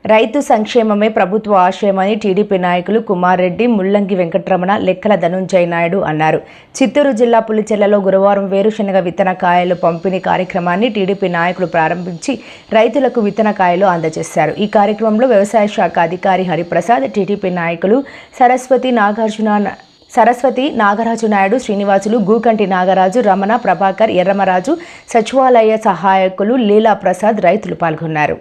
రైతు సంక్షేమమే ప్రభుత్వ ఆశయమని టీడీపీ నాయకులు కుమార్ రెడ్డి, ముల్లంగి వెంకటరమణ, లెక్కల ధనుంజయ నాయుడు అన్నారు. చిత్తూరు జిల్లా పులిచెర్లలో గురువారం వేరుశనగ విత్తన కాయలు పంపిణీ కార్యక్రమాన్ని టీడీపీ నాయకులు ప్రారంభించి రైతులకు విత్తన కాయలు అందజేశారు. ఈ కార్యక్రమంలో వ్యవసాయ శాఖ అధికారి హరిప్రసాద్, టీడీపీ నాయకులు సరస్వతి, నాగరాజు నాయుడు, శ్రీనివాసులు, గూకంటి నాగరాజు, రమణ, ప్రభాకర్, ఎర్రమరాజు, సచివాలయ సహాయకులు లీలా ప్రసాద్ రైతులు పాల్గొన్నారు.